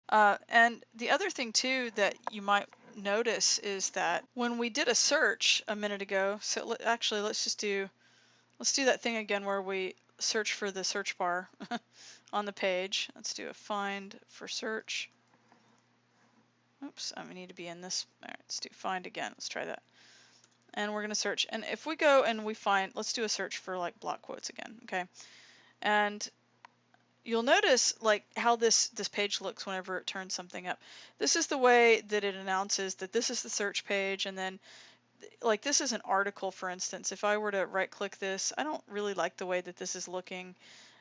And the other thing too that you might notice is that when we did a search a minute ago, so actually let's do that thing again where we search for the search bar on the page. Let's do a find for search. Oops, I need to be in this. All right, let's do find again. Let's try that. And we're going to search. And if we go and we find, let's do a search for like block quotes again, okay? And you'll notice like how this page looks whenever it turns something up. This is the way that it announces that this is the search page, and then like this is an article, for instance. If I were to right click this, I don't really like the way that this is looking.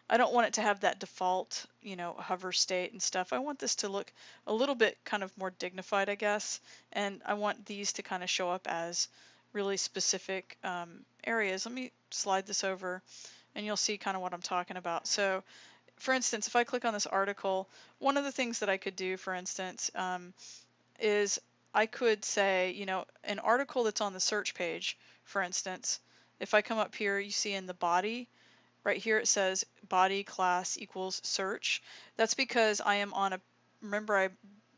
I don't want it to have that default, you know, hover state and stuff. I want this to look a little bit kind of more dignified, I guess. And I want these to kind of show up as really specific areas. Let me slide this over and you'll see kind of what I'm talking about. So for instance, if I click on this article, one of the things that I could do, for instance, is I could say, you know, an article that's on the search page, for instance, if I come up here, you see in the body, right here it says body class equals search. That's because I am on a, remember I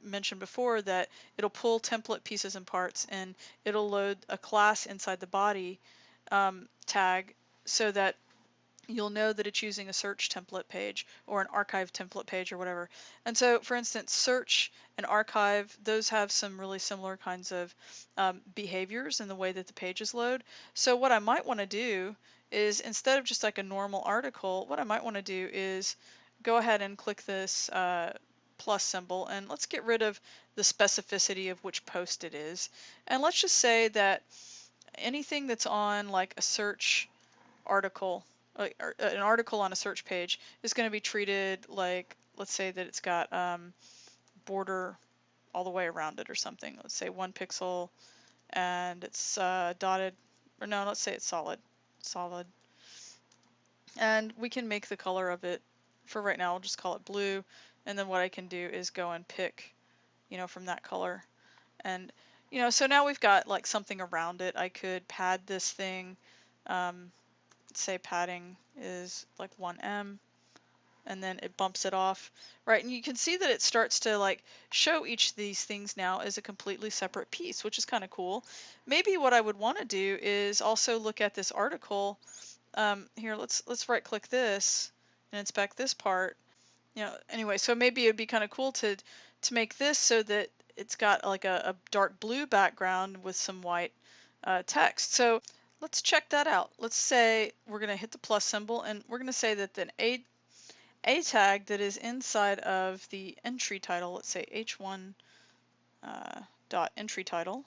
mentioned before that it'll pull template pieces and parts and it'll load a class inside the body tag so that you'll know that it's using a search template page or an archive template page or whatever. And so, for instance, search and archive, those have some really similar kinds of behaviors in the way that the pages load. So what I might want to do is, instead of just like a normal article, what I might want to do is go ahead and click this plus symbol, and let's get rid of the specificity of which post it is. And let's just say that anything that's on like a search article, an article on a search page is going to be treated like, let's say that it's got border all the way around it or something. Let's say 1 pixel and it's dotted, or no, let's say it's solid. And we can make the color of it, for right now, I'll just call it blue. And then what I can do is go and pick, you know, from that color. And, you know, so now we've got like something around it. I could pad this thing. Say padding is like 1M, and then it bumps it off, right? And you can see that it starts to like show each of these things now as a completely separate piece, which is kind of cool. Maybe what I would want to do is also look at this article. Here, let's right click this and inspect this part. You know, anyway, so maybe it'd be kind of cool to make this so that it's got like a dark blue background with some white text. So let's check that out. Let's say we're going to hit the plus symbol and we're going to say that an a tag that is inside of the entry title, let's say h1 dot entry title,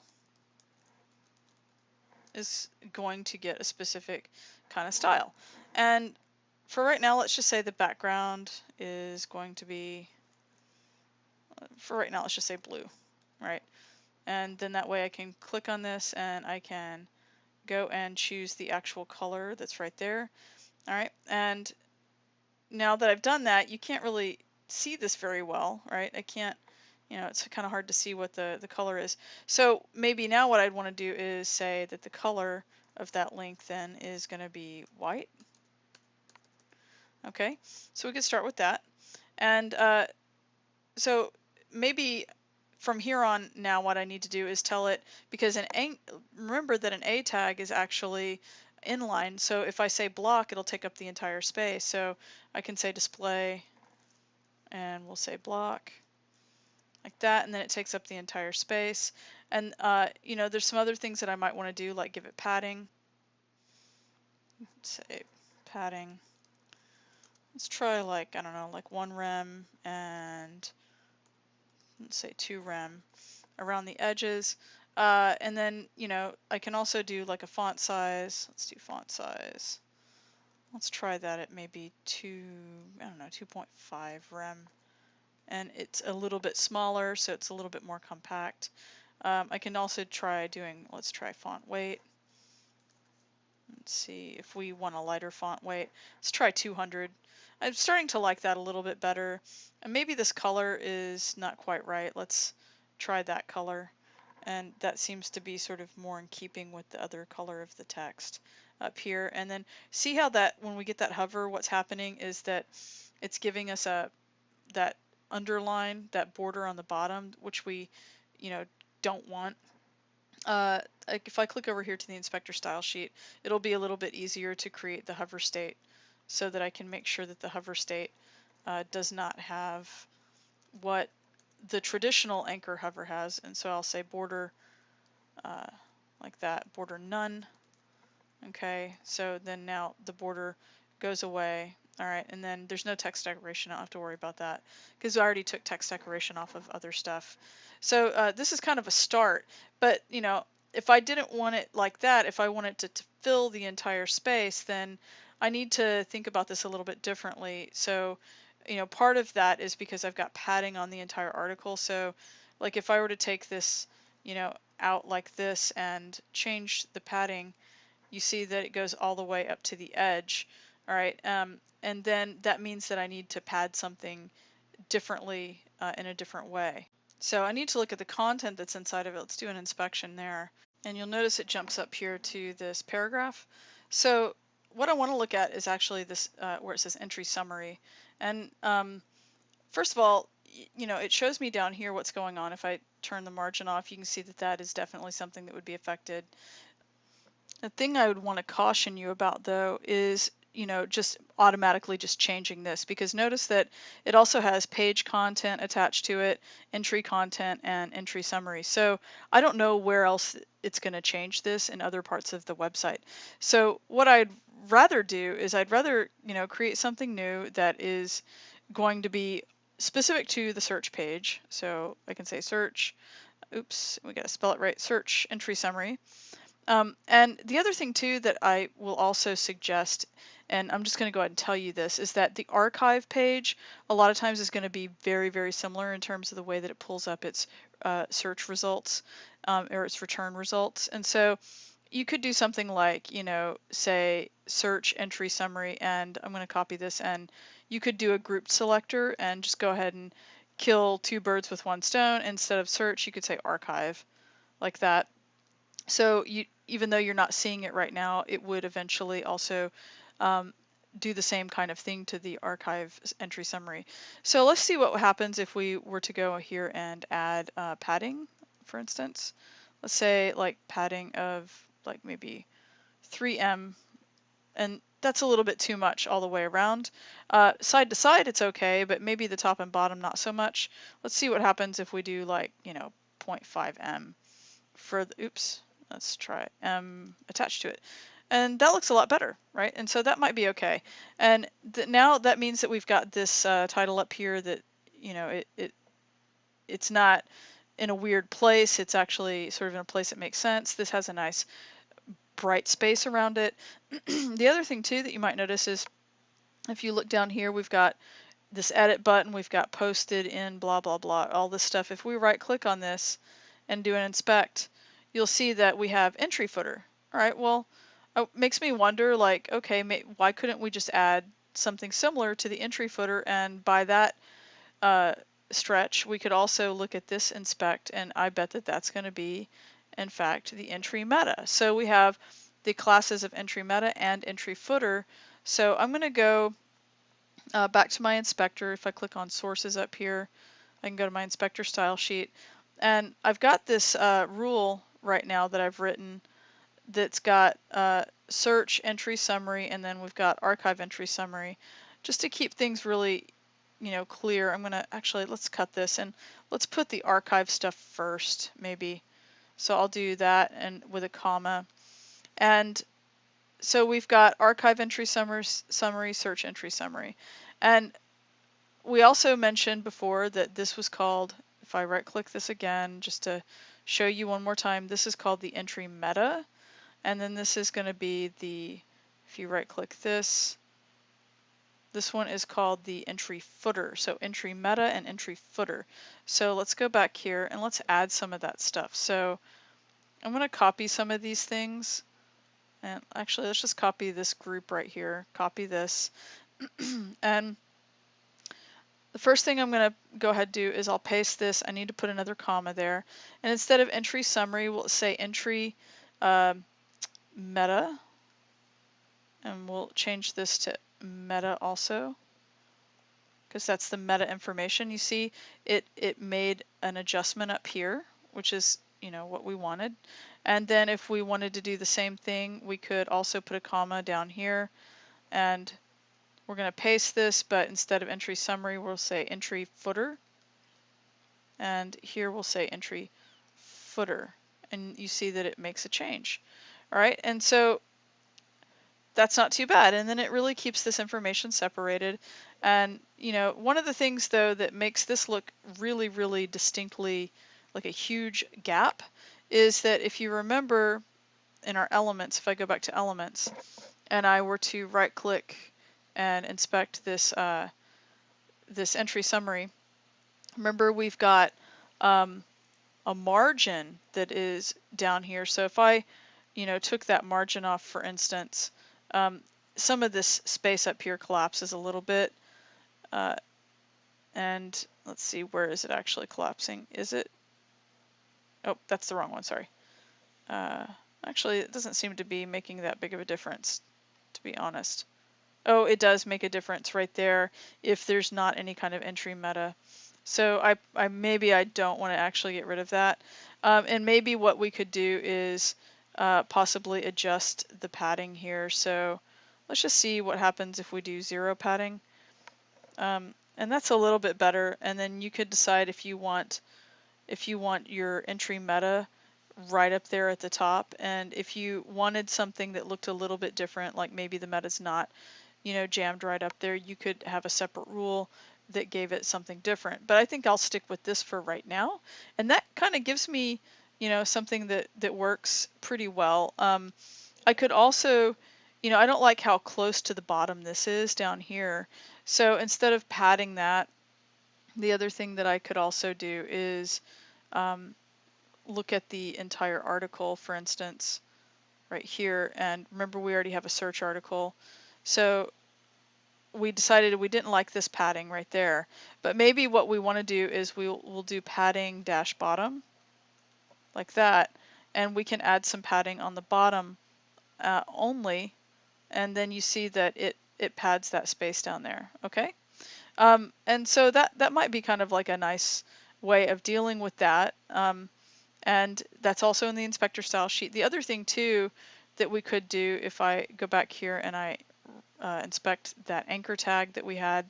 is going to get a specific kind of style. And for right now, let's just say the background is going to be, for right now, let's just say blue, right? And then that way I can click on this and I can go and choose the actual color that's right there. All right, and now that I've done that, you can't really see this very well, right? I can't, you know, it's kind of hard to see what the color is. So maybe now what I'd want to do is say that the color of that link then is going to be white. Okay, so we could start with that. And so maybe from here on now what I need to do is tell it, because remember that an A tag is actually inline, so if I say block, it'll take up the entire space. So I can say display and we'll say block like that, and then it takes up the entire space. And you know, there's some other things that I might want to do, like give it padding. Let's say padding. Let's try like, I don't know, like 1 rem and let's say 2 rem around the edges. And then, you know, I can also do like a font size. Let's do font size. Let's try that at maybe 2.5 rem. And it's a little bit smaller, so it's a little bit more compact. I can also try doing, let's try font weight. Let's see if we want a lighter font weight. Let's try 200. I'm starting to like that a little bit better. And maybe this color is not quite right. Let's try that color. And that seems to be sort of more in keeping with the other color of the text up here. And then see how that when we get that hover, what's happening is that it's giving us that underline that border on the bottom, which we, don't want. Like if I click over here to the inspector style sheet, it'll be a little bit easier to create the hover state so that I can make sure that the hover state does not have what the traditional anchor hover has. And so I'll say border like that, border none. Okay, so then now the border goes away. All right, and then there's no text decoration. I don't have to worry about that because I already took text decoration off of other stuff. So this is kind of a start, but if I didn't want it like that, if I wanted to fill the entire space, then I need to think about this a little bit differently. So, part of that is because I've got padding on the entire article. So, like if I were to take this, out like this and change the padding, you see that it goes all the way up to the edge. All right, and then that means that I need to pad something differently in a different way. So I need to look at the content that's inside of it. Let's do an inspection there. And you'll notice it jumps up here to this paragraph. So what I want to look at is actually this where it says entry summary. And first of all, it shows me down here what's going on. If I turn the margin off, you can see that that is definitely something that would be affected. The thing I would want to caution you about though is, just automatically just changing this, because notice that it also has page content attached to it, entry content, and entry summary. So I don't know where else it's going to change this in other parts of the website. So what I'd rather do is I'd rather, create something new that is going to be specific to the search page. So I can say search, oops, we got to spell it right, search entry summary. And the other thing too that I will also suggest, and I'm just going to go ahead and tell you this, is that the archive page a lot of times is going to be very, very similar in terms of the way that it pulls up its search results or its return results. And so you could do something like, say search entry summary, and I'm going to copy this, and you could do a grouped selector and just go ahead and kill two birds with one stone. Instead of search, you could say archive like that. So even though you're not seeing it right now, it would eventually also do the same kind of thing to the archive entry summary. So let's see what happens if we were to go here and add padding, for instance. Let's say like padding of like maybe 3M, and that's a little bit too much all the way around. Side to side it's okay, but maybe the top and bottom not so much. Let's see what happens if we do like 0.5M for the, oops, let's try attached to it, and that looks a lot better, right? And so that might be okay. And now that means that we've got this title up here that it's not in a weird place. It's actually sort of in a place that makes sense. This has a nice bright space around it. The other thing too that you might notice is if you look down here, we've got this edit button, we've got posted in blah blah blah, all this stuff. If we right click on this and do an inspect, you'll see that we have entry footer. All right, well, it makes me wonder, like, okay, why couldn't we just add something similar to the entry footer? And by that stretch, we could also look at this inspect, and I bet that that's going to be, in fact, the entry meta. So we have the classes of entry meta and entry footer. So I'm going to go back to my inspector. If I click on sources up here, I can go to my inspector style sheet. And I've got this rule right now that I've written that's got search entry summary, and then we've got archive entry summary. Just to keep things really, clear, I'm gonna actually, let's cut this and let's put the archive stuff first, maybe. So I'll do that and with a comma. And so we've got archive entry summary, search entry summary. And we also mentioned before that this was called, if I right click this again, just to show you one more time, this is called the entry meta. And then this is going to be the, if you right click this one is called the entry footer. So entry meta and entry footer. So let's go back here and let's add some of that stuff. So I'm going to copy some of these things. And actually, let's just copy this group right here. Copy this. And the first thing I'm going to go ahead and do is I'll paste this. I need to put another comma there. And instead of entry summary, we'll say entry meta. And we'll change this to meta also. because that's the meta information. You see it made an adjustment up here, which is, you know, what we wanted. And then if we wanted to do the same thing, we could also put a comma down here, and we're going to paste this, but instead of entry summary, we'll say entry footer. And here we'll say entry footer. And you see that it makes a change. All right, and so that's not too bad. And then it really keeps this information separated. And, you know, one of the things, though, that makes this look really, really distinctly like a huge gap is that if you remember in our elements, if I go back to elements and I were to right click and inspect this this entry summary, remember we've got a margin that is down here. So if I, you know, took that margin off, for instance, some of this space up here collapses a little bit. And let's see, where is it actually collapsing? Is it? Oh, that's the wrong one, sorry. Actually, it doesn't seem to be making that big of a difference, to be honest. Oh, it does make a difference right there if there's not any kind of entry meta. So I maybe I don't want to actually get rid of that. And maybe what we could do is possibly adjust the padding here. So let's just see what happens if we do 0 padding. And that's a little bit better. And then you could decide if you want your entry meta right up there at the top. And if you wanted something that looked a little bit different, like maybe the meta's not, you know, jammed right up there, you could have a separate rule that gave it something different. But I think I'll stick with this for right now. And that kind of gives me, you know, something that works pretty well. I could also, you know, I don't like how close to the bottom this is down here. So instead of padding that, the other thing that I could also do is look at the entire article, for instance, right here. And remember, we already have a search article. So we decided we didn't like this padding right there. But maybe what we want to do is we'll do padding dash bottom like that. And we can add some padding on the bottom only. And then you see that it pads that space down there. Okay. And so that might be kind of like a nice way of dealing with that. And that's also in the inspector style sheet. The other thing too that we could do, if I go back here and I inspect that anchor tag that we had,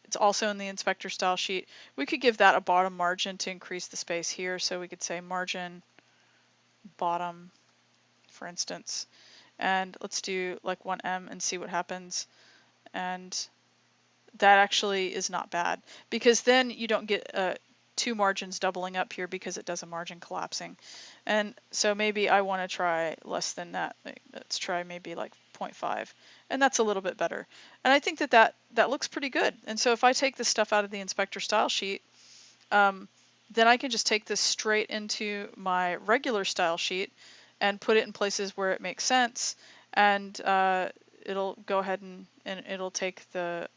it's also in the inspector style sheet. We could give that a bottom margin to increase the space here. So we could say margin bottom, for instance. And let's do like 1em and see what happens. And that actually is not bad, because then you don't get two margins doubling up here because it does a margin collapsing. And so maybe I want to try less than that. Let's try maybe like 0.5, and that's a little bit better. And I think that looks pretty good. And so if I take this stuff out of the inspector style sheet, then I can just take this straight into my regular style sheet and put it in places where it makes sense, and it'll go ahead and it'll take the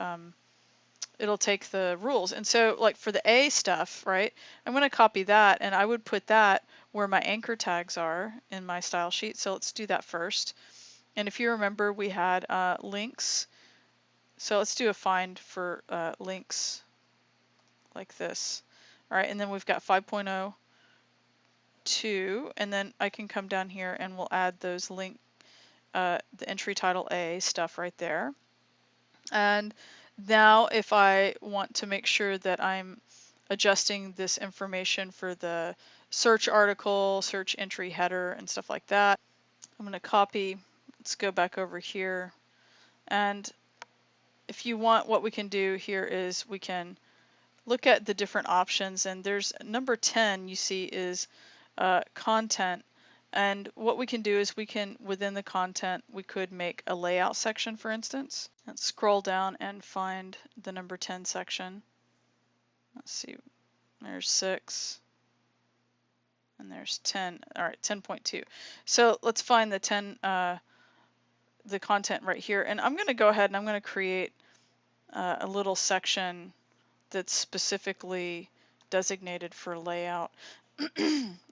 rules. And so like for the A stuff, right, I'm going to copy that, and I would put that where my anchor tags are in my style sheet. So let's do that first. And if you remember, we had links. So let's do a find for links like this. All right, and then we've got 5.02, and then I can come down here and we'll add those link, the entry title A stuff right there. And now if I want to make sure that I'm adjusting this information for the search article, search entry header, and stuff like that, I'm going to copy. Let's go back over here. And if you want, what we can do here is we can look at the different options. And there's number 10 you see is content. And what we can do is we can, within the content, we could make a layout section, for instance. Let's scroll down and find the number 10 section. Let's see, there's 6, and there's 10. All right, 10.2. So let's find the 10, the content right here. And I'm going to go ahead and I'm going to create a little section that's specifically designated for layout.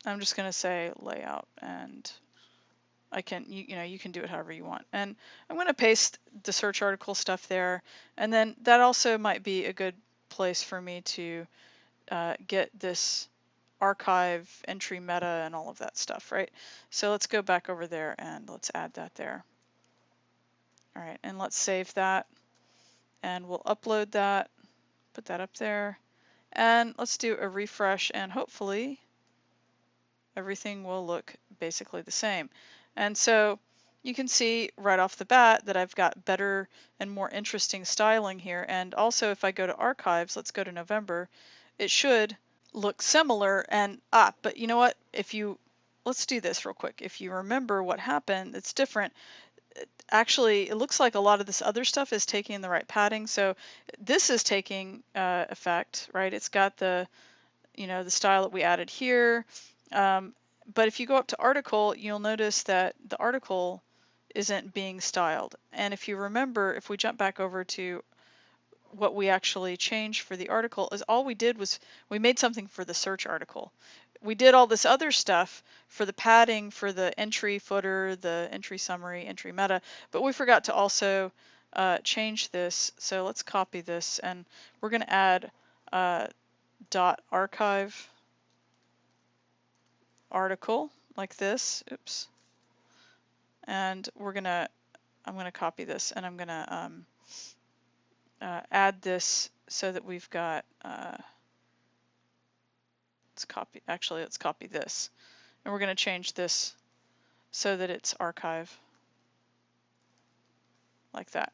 I'm just going to say layout, and you can do it however you want. And I'm going to paste the search article stuff there, and then that also might be a good place for me to get this archive entry meta and all of that stuff, right? So let's go back over there and let's add that there. All right, and let's save that, and we'll upload that, put that up there, and let's do a refresh, and hopefully everything will look basically the same. And so you can see right off the bat that I've got better and more interesting styling here. And also if I go to archives, let's go to November, it should look similar. And but you know what, let's do this real quick. If you remember what happened, it's different. Actually, it looks like a lot of this other stuff is taking the right padding. So this is taking effect, right? It's got the the style that we added here. But if you go up to article, you'll notice that the article isn't being styled. And if you remember, if we jump back over to what we actually changed for the article, is all we did was we made something for the search article. We did all this other stuff for the padding, for the entry footer, the entry summary, entry meta, but we forgot to also change this. So let's copy this, and we're going to add dot archive article like this. Oops. And I'm gonna copy this, and I'm gonna add this so that we've got let's copy this, and we're gonna change this so that it's archive like that.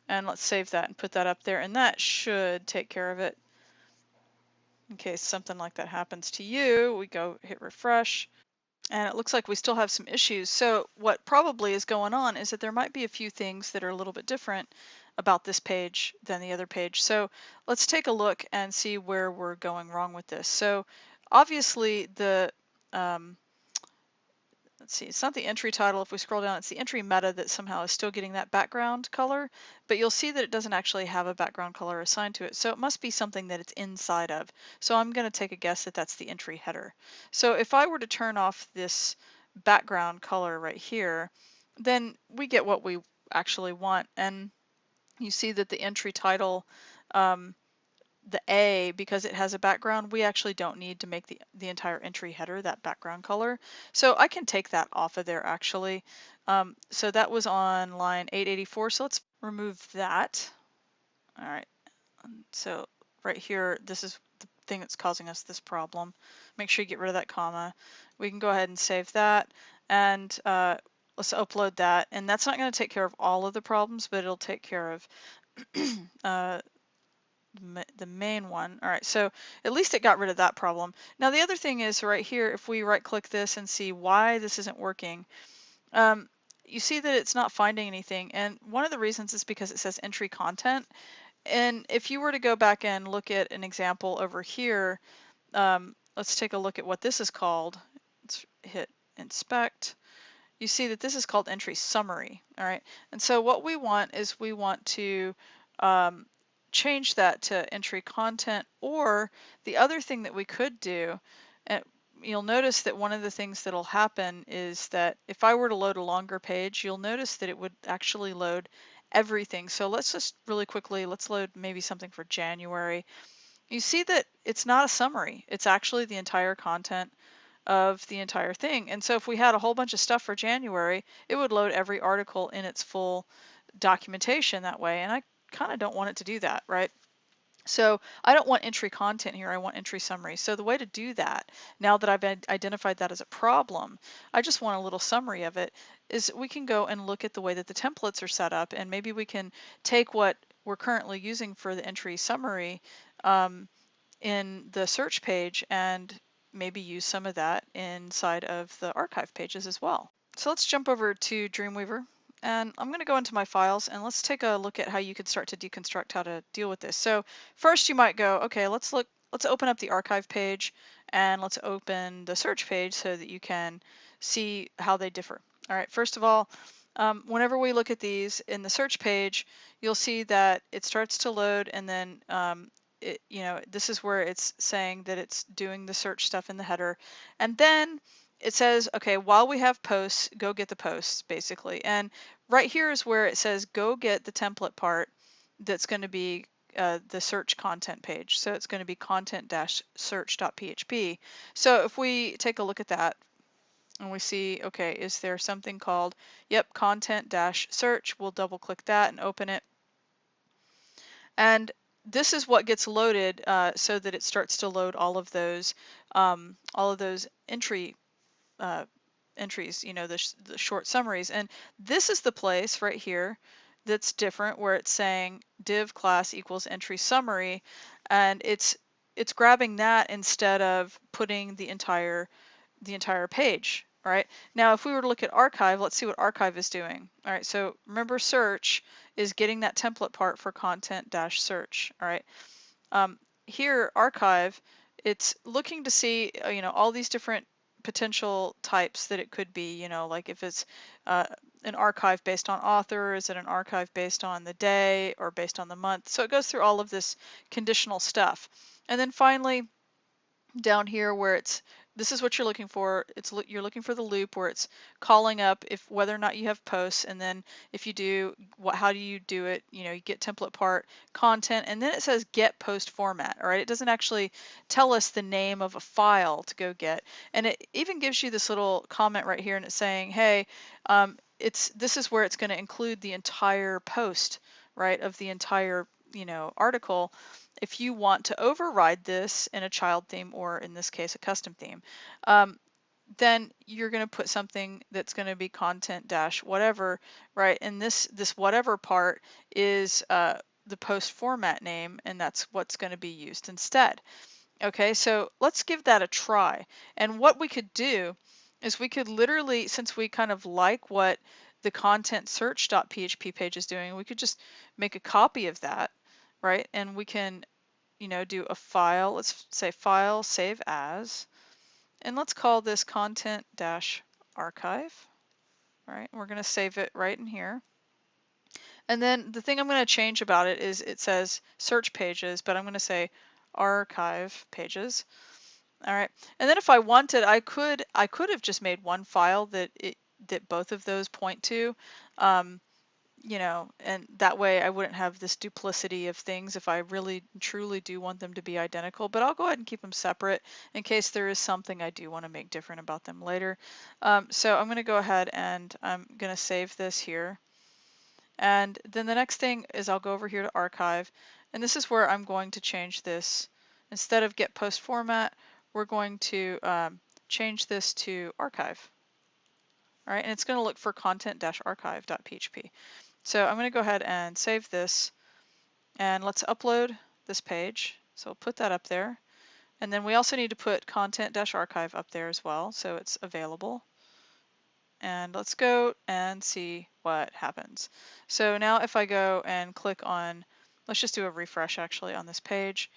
And let's save that and put that up there, and that should take care of it. In case something like that happens to you, we go hit refresh, and it looks like we still have some issues. So what probably is going on is that there might be a few things that are a little bit different about this page than the other page. So let's take a look and see where we're going wrong with this. So obviously the let's see, it's not the entry title. If we scroll down, it's the entry meta that somehow is still getting that background color, but you'll see that it doesn't actually have a background color assigned to it. So it must be something that it's inside of. So I'm going to take a guess that that's the entry header. So if I were to turn off this background color right here, then we get what we actually want. And you see that the entry title, the A, because it has a background, we actually don't need to make the entire entry header that background color. So I can take that off of there actually. So that was on line 884. So let's remove that. All right. So right here, this is the thing that's causing us this problem. Make sure you get rid of that comma. We can go ahead and save that, and let's upload that. And that's not going to take care of all of the problems, but it'll take care of the main one. All right, so at least it got rid of that problem. Now the other thing is right here, if we right click this and see why this isn't working, you see that it's not finding anything. And one of the reasons is because it says entry content. And if you were to go back and look at an example over here, let's take a look at what this is called. Let's hit inspect. You see that this is called entry summary. All right, and so what we want is we want to change that to entry content, or the other thing that we could do, and you'll notice that one of the things that'll happen is that if I were to load a longer page, you'll notice that it would actually load everything. So let's just really quickly, let's load maybe something for January. You see that it's not a summary, it's actually the entire content of the entire thing. And so if we had a whole bunch of stuff for January, it would load every article in its full documentation that way. And I kind of don't want it to do that, right? So I don't want entry content here, I want entry summary. So the way to do that, now that I've identified that as a problem, I just want a little summary of it, is we can go and look at the way that the templates are set up, and maybe we can take what we're currently using for the entry summary in the search page and maybe use some of that inside of the archive pages as well. So let's jump over to Dreamweaver, and I'm going to go into my files, and let's take a look at how you could start to deconstruct how to deal with this. So first you might go, okay, let's open up the archive page, and let's open the search page so that you can see how they differ. All right, first of all, whenever we look at these in the search page, you'll see that it starts to load, and then this is where it's saying that it's doing the search stuff in the header, and then it says, okay, while we have posts, go get the posts, basically. And right here is where it says go get the template part that's going to be the search content page. So it's going to be content-search.php. So if we take a look at that and we see, okay, is there something called, yep, content-search, we'll double click that and open it. And this is what gets loaded so that it starts to load all of those entries, you know, the short summaries. And this is the place right here that's different, where it's saying div class equals entry summary, and it's grabbing that instead of putting the entire page. All right. Now, if we were to look at archive, let's see what archive is doing. All right. So remember, search is getting that template part for content-search. All right. Here, archive, it's looking to see, you know, all these different potential types that it could be, you know, like if it's an archive based on author, is it an archive based on the day or based on the month? So it goes through all of this conditional stuff. And then finally, down here where this is what you're looking for. You're looking for the loop where it's calling up if whether or not you have posts, and then if you do, how do you do it? You know, you get template part, content, and then it says get post format. All right, it doesn't actually tell us the name of a file to go get, and it even gives you this little comment right here, and it's saying, hey, this is where it's going to include the entire post, right, of the entire, you know, article. If you want to override this in a child theme, or in this case a custom theme, then you're going to put something that's going to be content dash whatever, right? And this whatever part is the post format name, and that's what's going to be used instead. Okay, so let's give that a try. And what we could do is we could literally, since we kind of like what the content search.php page is doing, we could just make a copy of that, right? And we can, you know, do a file. Let's say file, save as, and let's call this content-archive. All right, we're going to save it right in here. And then the thing I'm going to change about it is it says search pages, but I'm going to say archive pages. All right, and then if I wanted, I could have just made one file that both of those point to. You know, and that way I wouldn't have this duplicity of things if I really truly do want them to be identical, but I'll go ahead and keep them separate in case there is something I do want to make different about them later. So I'm going to go ahead and I'm going to save this here. And then the next thing is I'll go over here to archive, and this is where I'm going to change this. Instead of get post format, we're going to change this to archive. All right, and it's going to look for content-archive.php. So I'm going to go ahead and save this, and let's upload this page. So we'll put that up there. And then we also need to put content-archive up there as well, so it's available. And let's go and see what happens. So now if I go and click on, let's just do a refresh actually on this page.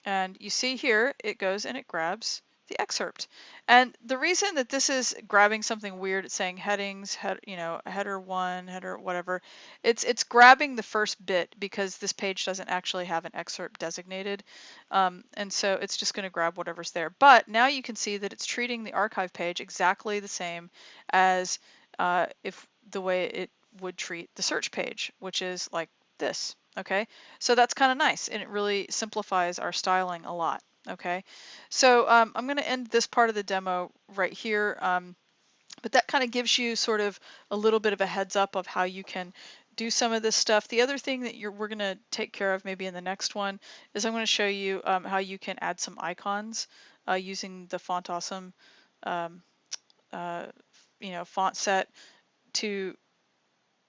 And you see here, it goes and it grabs the excerpt. And the reason that this is grabbing something weird, it's saying headings, you know, header one, header whatever, it's grabbing the first bit because this page doesn't actually have an excerpt designated. And so it's just going to grab whatever's there. But now you can see that it's treating the archive page exactly the same as if the way it would treat the search page, which is like this. Okay, so that's kind of nice, and it really simplifies our styling a lot. Okay, so I'm going to end this part of the demo right here, but that kind of gives you sort of a little bit of a heads up of how you can do some of this stuff. The other thing that we're going to take care of maybe in the next one is I'm going to show you how you can add some icons using the Font Awesome you know, font set to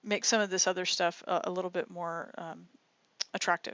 make some of this other stuff a little bit more attractive.